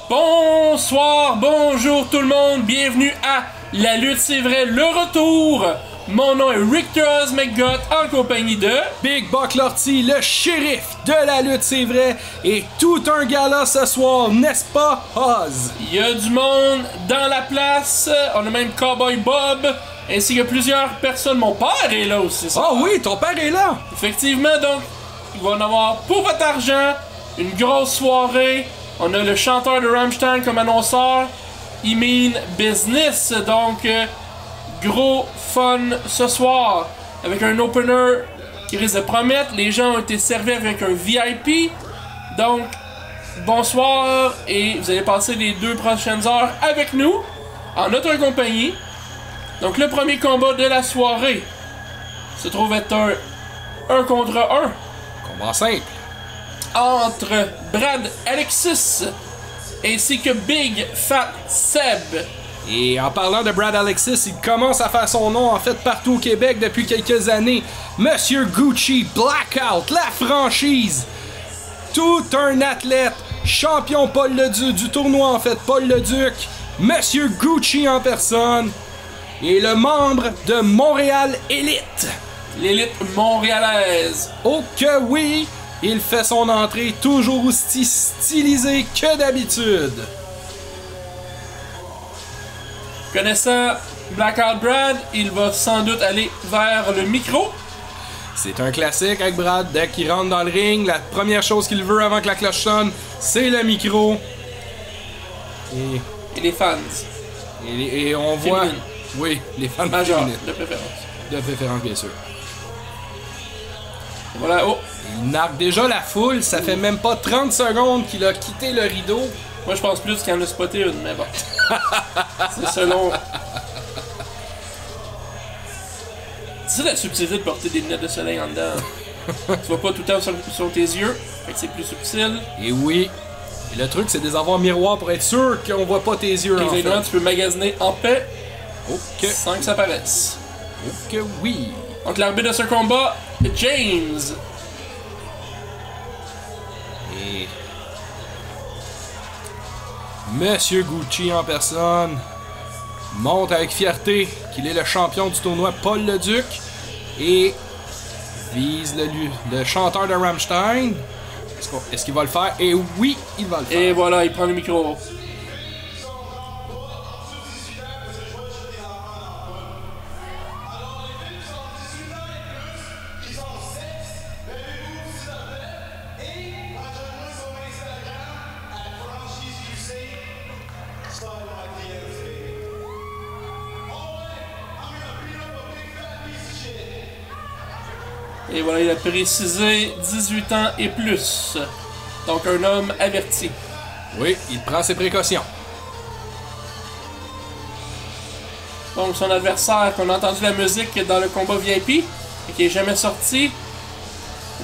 Bonsoir, bonjour tout le monde, bienvenue à La Lutte C'est Vrai, le retour. Mon nom est Richter McGott en compagnie de Big Buck Lortie, le shérif de La Lutte C'est Vrai, et tout un gala ce soir, n'est-ce pas, Oz? Il y a du monde dans la place, on a même Cowboy Bob, ainsi que plusieurs personnes. Mon père est là aussi. Ah oui, ton père est là! Effectivement, donc, il va en avoir pour votre argent, une grosse soirée. On a le chanteur de Rammstein comme annonceur, I Mean Business, donc gros fun ce soir, avec un opener qui risque de promettre. Les gens ont été servis avec un VIP, donc bonsoir, et vous allez passer les 2 prochaines heures avec nous, en notre compagnie. Donc le premier combat de la soirée se trouve être un contre 1. Combat simple. Entre Brad Alexis ainsi que Big Fat Seb. Et en parlant de Brad Alexis, il commence à faire son nom en fait partout au Québec depuis quelques années. Monsieur Gucci Blackout, la franchise. Tout un athlète, champion Paul Leduc du tournoi en fait, Paul Leduc. Monsieur Gucci en personne. Et le membre de Montréal Elite. L'élite montréalaise. Oh que oui! Il fait son entrée toujours aussi stylisé que d'habitude. Connaissant Blackout Brad, il va sans doute aller vers le micro. C'est un classique avec Brad. Dès qu'il rentre dans le ring, la première chose qu'il veut avant que la cloche sonne, c'est le micro. Et les fans. Et on voit... Féminine. Oui, les fans Major, féminines. de préférence. De préférence, bien sûr. Voilà, oh. Il nargue déjà la foule, ça fait même pas 30 secondes qu'il a quitté le rideau. Moi je pense plus qu'il en a spoté une, mais bon. C'est selon. C'est ça la subtilité de porter des lunettes de soleil en dedans. Tu vois pas tout le temps sur tes yeux, fait que c'est plus subtil. Et oui. Et le truc, c'est de les avoir miroir pour être sûr qu'on voit pas tes yeux. Exactement, en fait. tu peux magasiner en paix Ok. sans que ça paraisse. Ok, oui. Donc l'arbitre de ce combat, James. Et Monsieur Gucci en personne montre avec fierté qu'il est le champion du tournoi Paul Leduc et vise le chanteur de Rammstein. Est-ce qu'il va le faire? Et oui, il va le faire. Et voilà, il prend le micro. Et voilà, il a précisé 18 ans et plus. Donc un homme averti. Oui, il prend ses précautions. Donc son adversaire, qu'on a entendu la musique dans le combat VIP, et qui est jamais sorti,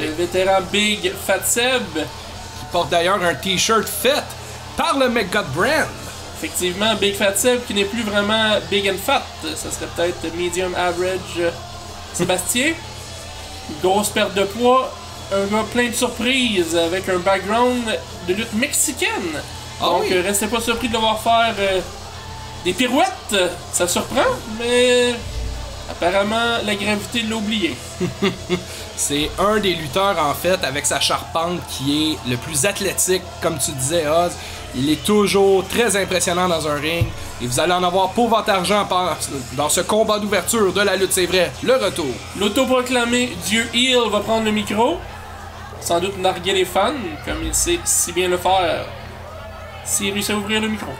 le vétéran Big Fat Seb. Il porte d'ailleurs un t-shirt fait par le McGott brand. Effectivement, Big Fat Seb qui n'est plus vraiment Big and Fat. Ça serait peut-être Medium Average Sébastien. Une grosse perte de poids. Un gars plein de surprises avec un background de lutte mexicaine. Ah Donc oui. restez pas surpris de le voir faire des pirouettes. Ça surprend, mais apparemment la gravité l'a oublié. C'est un des lutteurs en fait avec sa charpente qui est le plus athlétique, comme tu disais Oz. Il est toujours très impressionnant dans un ring et vous allez en avoir pour votre argent dans ce combat d'ouverture de La Lutte C'est Vrai, le retour. L'autoproclamé Dieu Heel va prendre le micro. Sans doute narguer les fans, comme il sait si bien le faire. S'il réussit à ouvrir le micro.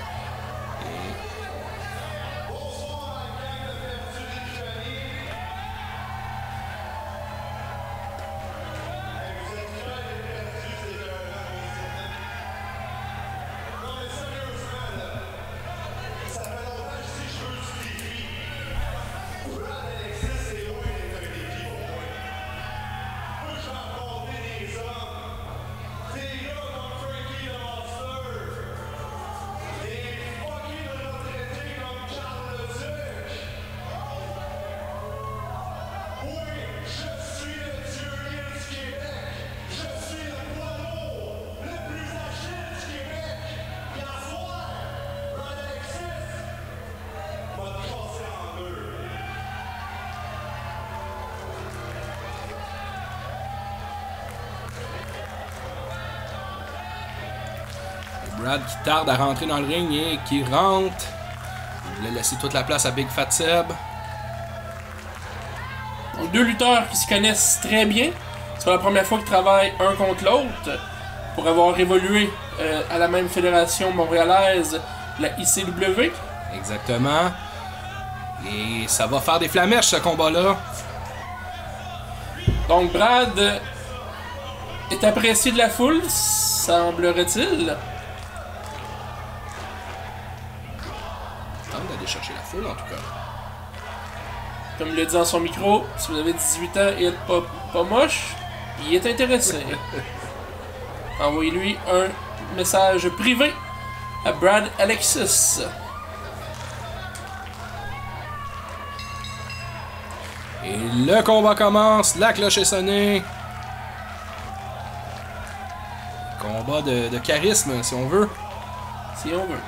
Brad qui tarde à rentrer dans le ring et qui rentre. Il voulait laisser toute la place à Big Fat Seb. Donc, deux lutteurs qui se connaissent très bien. C'est pas la première fois qu'ils travaillent un contre l'autre. Pour avoir évolué à la même fédération montréalaise, la ICW. Exactement. Et ça va faire des flamèches, ce combat-là. Donc, Brad est apprécié de la foule, semblerait-il. Tente d'aller chercher la foule, en tout cas. Comme il l'a dit dans son micro, si vous avez 18 ans et êtes pas moche, il est intéressé. Envoyez-lui un message privé à Brad Alexis. Et le combat commence, la cloche est sonnée. Combat de charisme, si on veut. Si on veut.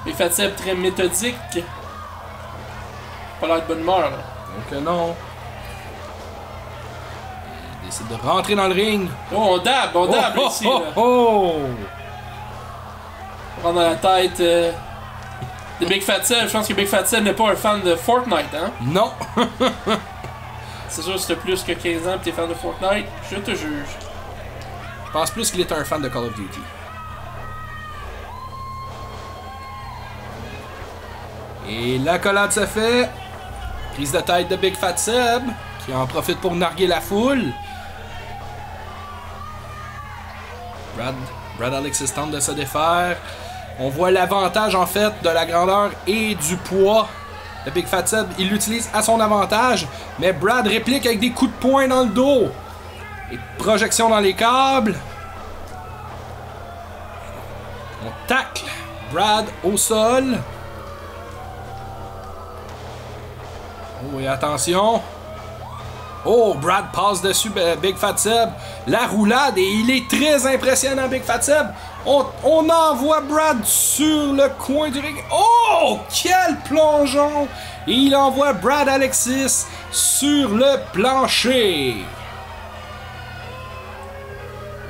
Mais Fat Seb très méthodique. Pas l'air de bonne humeur, là. Donc non. Il décide de rentrer dans le ring. Oh, on dab ici, là. Oh! On rentre dans la tête de Big Fat Seb. Je pense que Big Fat Seb n'est pas un fan de Fortnite, hein? Non! C'est sûr, si t'as plus que 15 ans et t'es fan de Fortnite, je te juge. Je pense plus qu'il est un fan de Call of Duty. Et l'accolade se fait. Prise de tête de Big Fat Seb, qui en profite pour narguer la foule. Brad Alexis tente de se défaire. On voit l'avantage en fait de la grandeur et du poids de Big Fat Seb. Il l'utilise à son avantage, mais Brad réplique avec des coups de poing dans le dos. Et projection dans les câbles. On tacle Brad au sol. Oh, et attention. Oh, Brad passe dessus Big Fat Seb. La roulade, et il est très impressionnant, Big Fat Seb. On envoie Brad sur le coin du ring. Oh, quel plongeon! Et il envoie Brad Alexis sur le plancher.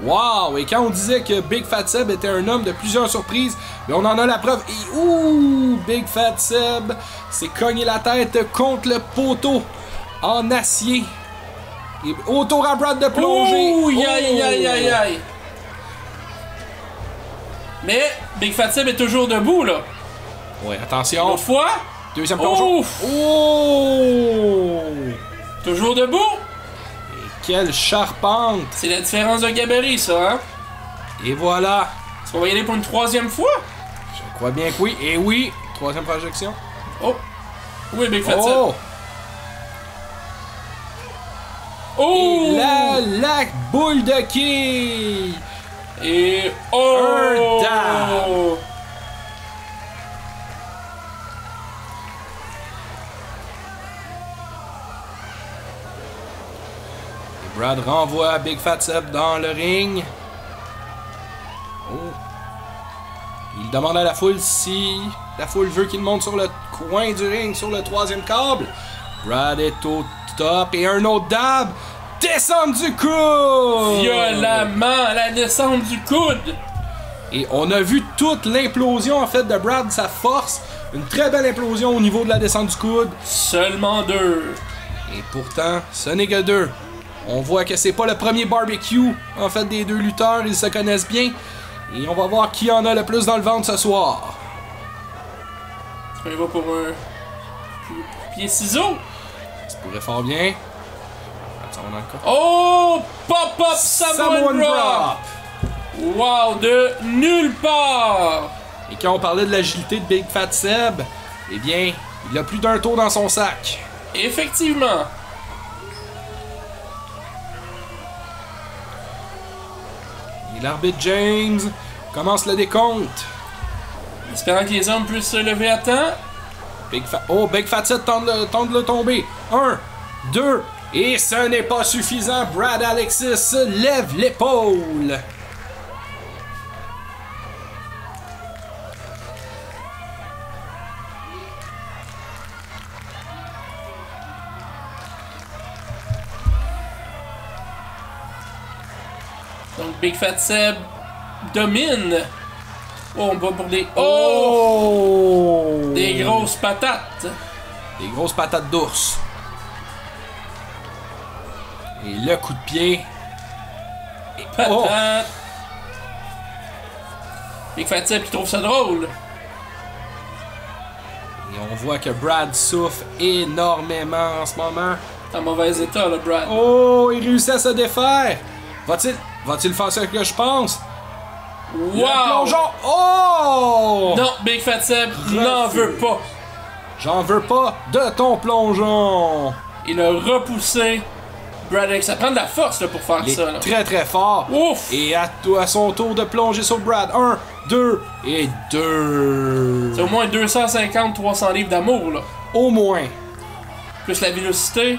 Wow! Et quand on disait que Big Fat Seb était un homme de plusieurs surprises, mais on en a la preuve. Et ouh! Big Fat Seb s'est cogné la tête contre le poteau en acier. Et autour à Brad de plonger. Ouh! Aïe! Mais Big Fat Seb est toujours debout, là. Ouais, attention. Une fois. Deuxième plongeon. Ouf. Oh! Toujours debout. Quelle charpente! C'est la différence de gabarit, ça, hein? Et voilà! Est-ce qu'on va y aller pour une troisième fois? Je crois bien que oui. Et oui! Troisième projection. Oh! Oui, Big Fat Seb. Oh! Oh! Et la boule de quille! Et oh! Un dab. Brad renvoie Big Fat Seb dans le ring. Oh. Il demande à la foule si la foule veut qu'il monte sur le coin du ring, sur le troisième câble. Brad est au top et un autre dab. Descente du coude! Violemment, la descente du coude! Et on a vu toute l'implosion en fait de Brad, sa force. Une très belle implosion au niveau de la descente du coude. Seulement deux. Et pourtant, ce n'est que deux. On voit que c'est pas le premier barbecue en fait des deux lutteurs, ils se connaissent bien. Et on va voir qui en a le plus dans le ventre ce soir. On y va pour un pied-ciseau. Ça pourrait fort bien. Ça va dans le cas. Oh! Pop-up Samoan Drop! Wow, de nulle part! Et quand on parlait de l'agilité de Big Fat Seb, eh bien, il a plus d'un tour dans son sac. Effectivement. Et l'arbitre James commence le décompte. Espérant que les hommes puissent se lever à temps. Big Fat Seb tente de le tomber. 1, 2, et ce n'est pas suffisant. Brad Alexis lève l'épaule. Donc Big Fat Seb domine. Oh, on va pour des... Oh! Des grosses patates. Des grosses patates d'ours. Et le coup de pied. Et... Patate. Oh! Big Fat Seb qui trouve ça drôle. Et on voit que Brad souffre énormément en ce moment. En mauvais état, là, Brad. Oh, il réussit à se défaire. Va-t-il faire ce que je pense? Le Wow! plongeon. Oh! Non, Big Fat Seb n'en veut pas. J'en veux pas de ton plongeon. Il a repoussé Brad Alexis. Ça prend de la force là, pour faire Il ça. est Là. très très fort. Ouf! Et à son tour de plonger sur Brad. 1, 2 et 2. C'est au moins 250-300 livres d'amour, là. Au moins. Plus la vélocité,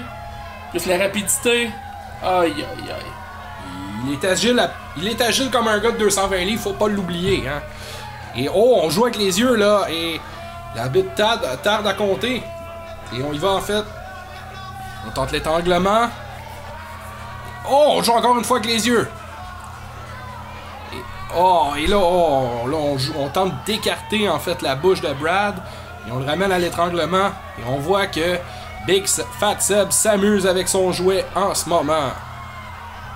plus la rapidité. Aïe, aïe, aïe. Il est agile comme un gars de 220 livres, faut pas l'oublier. Hein. Et oh, on joue avec les yeux là. Et l'arbitre tarde à compter. Et on y va en fait. On tente l'étranglement. Oh, on joue encore une fois avec les yeux. Et là, on tente d'écarter en fait la bouche de Brad. Et on le ramène à l'étranglement. Et on voit que Big Fat Seb s'amuse avec son jouet en ce moment.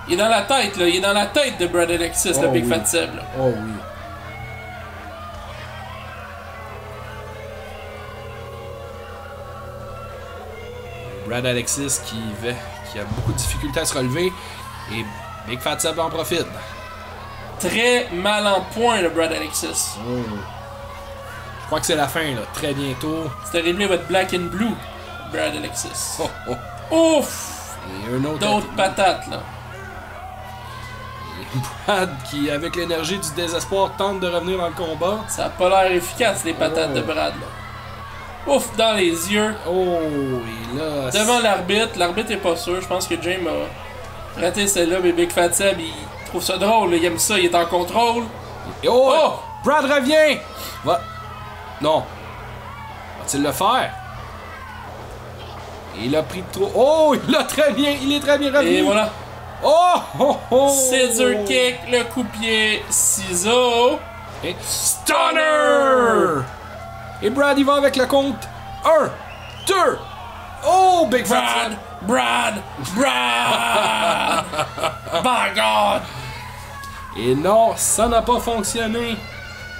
Il est dans la tête, là. Il est dans la tête de Brad Alexis, le Big Fat Seb, là. Oh oui. Brad Alexis qui a beaucoup de difficultés à se relever. Et Big Fat Seb en profite. Très mal en point, le Brad Alexis. Oh. Je crois que c'est la fin, là. Très bientôt. C'était réglé votre Black and Blue, Brad Alexis. Oh, oh. Ouf! Et un autre. D'autres patates, là. Et Brad qui, avec l'énergie du désespoir, tente de revenir dans le combat. Ça a pas l'air efficace, les patates de Brad, là. Ouf, dans les yeux. Oh, et là... Devant l'arbitre. L'arbitre est pas sûr. Je pense que James a raté celle-là, mais Big Fat Seb, il trouve ça drôle, là. Il aime ça, il est en contrôle. Et oh! Oh! Brad revient! Non. Va-t-il le faire? Il a pris trop... Oh! Il est très bien revenu! Et voilà. Oh! Oh! Oh! Scissor kick, le coup de pied, ciseaux. Et Stunner! Et Brad, il va avec le compte. 1, 2... Oh! Big Fat Seb! Brad! My God! Et non, ça n'a pas fonctionné.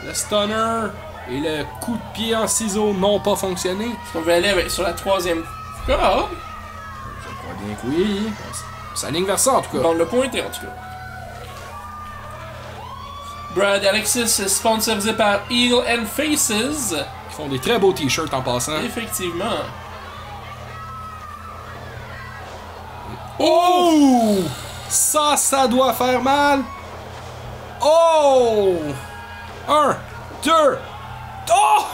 Le Stunner et le coup de pied en ciseaux n'ont pas fonctionné. Est-ce qu'on va aller sur la troisième corde? Je crois bien que oui. Ça ligne vers ça, en tout cas. Bon, on l'a pointé, en tout cas. Brad Alexis est sponsorisé par Eel and Faces. Ils font des très beaux t-shirts en passant. Effectivement. Oh! Ça doit faire mal. Oh! 1, 2... Oh!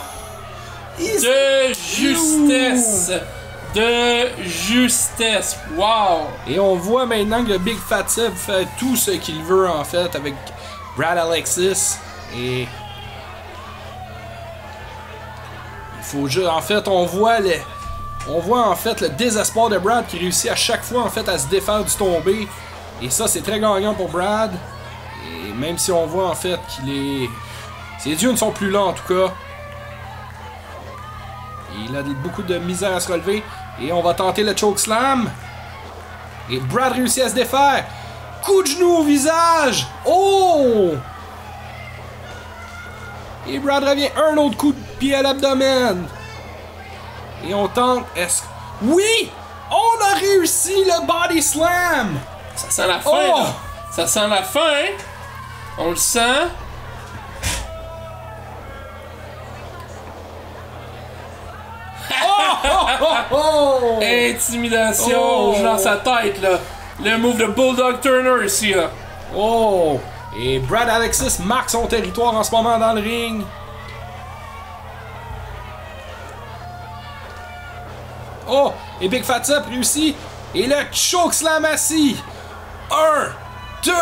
De justesse! De justesse! Wow! Et on voit maintenant que Big Fat Seb fait tout ce qu'il veut en fait avec Brad Alexis. Et... il faut juste... En fait, on voit en fait le désespoir de Brad qui réussit à chaque fois en fait à se défaire du tombé. Et ça, c'est très gagnant pour Brad. Et même si on voit en fait qu'il est... ses yeux ne sont plus là en tout cas. Et il a beaucoup de misère à se relever. Et on va tenter le chokeslam. Et Brad réussit à se défaire. Coup de genou au visage. Oh! Et Brad revient. Un autre coup de pied à l'abdomen. Et on tente... Oui! On a réussi le body slam! Ça sent la fin, Oh! là. Ça sent la fin. On le sent. Oh! Intimidation Oh! dans sa tête, là. Le move de Bulldog Turner ici, là. Oh! Et Brad Alexis marque son territoire en ce moment dans le ring. Oh! Et Big Fat Seb réussit. Et le chokeslam assis. 1, 2,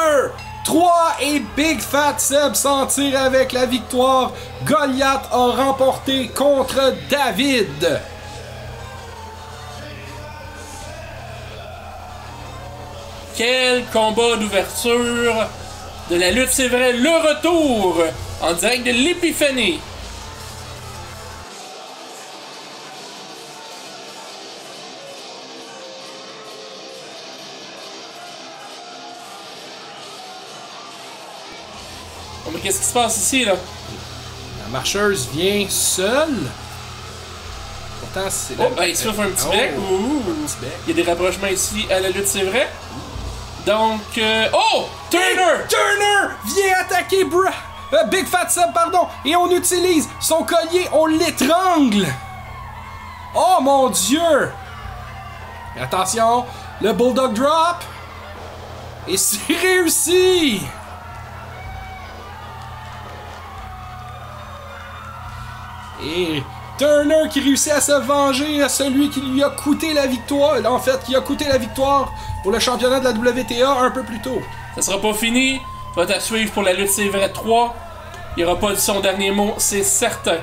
3. Et Big Fat Seb s'en tire avec la victoire. Goliath a remporté contre David. Quel combat d'ouverture de la lutte, c'est vrai, le retour en direct de l'Épiphanie. Oh, mais qu'est-ce qui se passe ici, là? La marcheuse vient seule. Pourtant, c'est... Oh, ben, il se fait un petit bec. Ouh. Il y a des rapprochements ici à la lutte, c'est vrai. Donc, oh! Turner! Turner vient attaquer Big Fat Seb, pardon, et on utilise son collier, on l'étrangle. Oh mon Dieu! Attention, le Bulldog Drop. Et c'est réussi! Et Turner qui réussit à se venger à celui qui lui a coûté la victoire. En fait, qui a coûté la victoire pour le championnat de la WTA un peu plus tôt. Ça sera pas fini. Ça va être à suivre pour la lutte, c'est vrai 3. Il n'y aura pas de son dernier mot, c'est certain.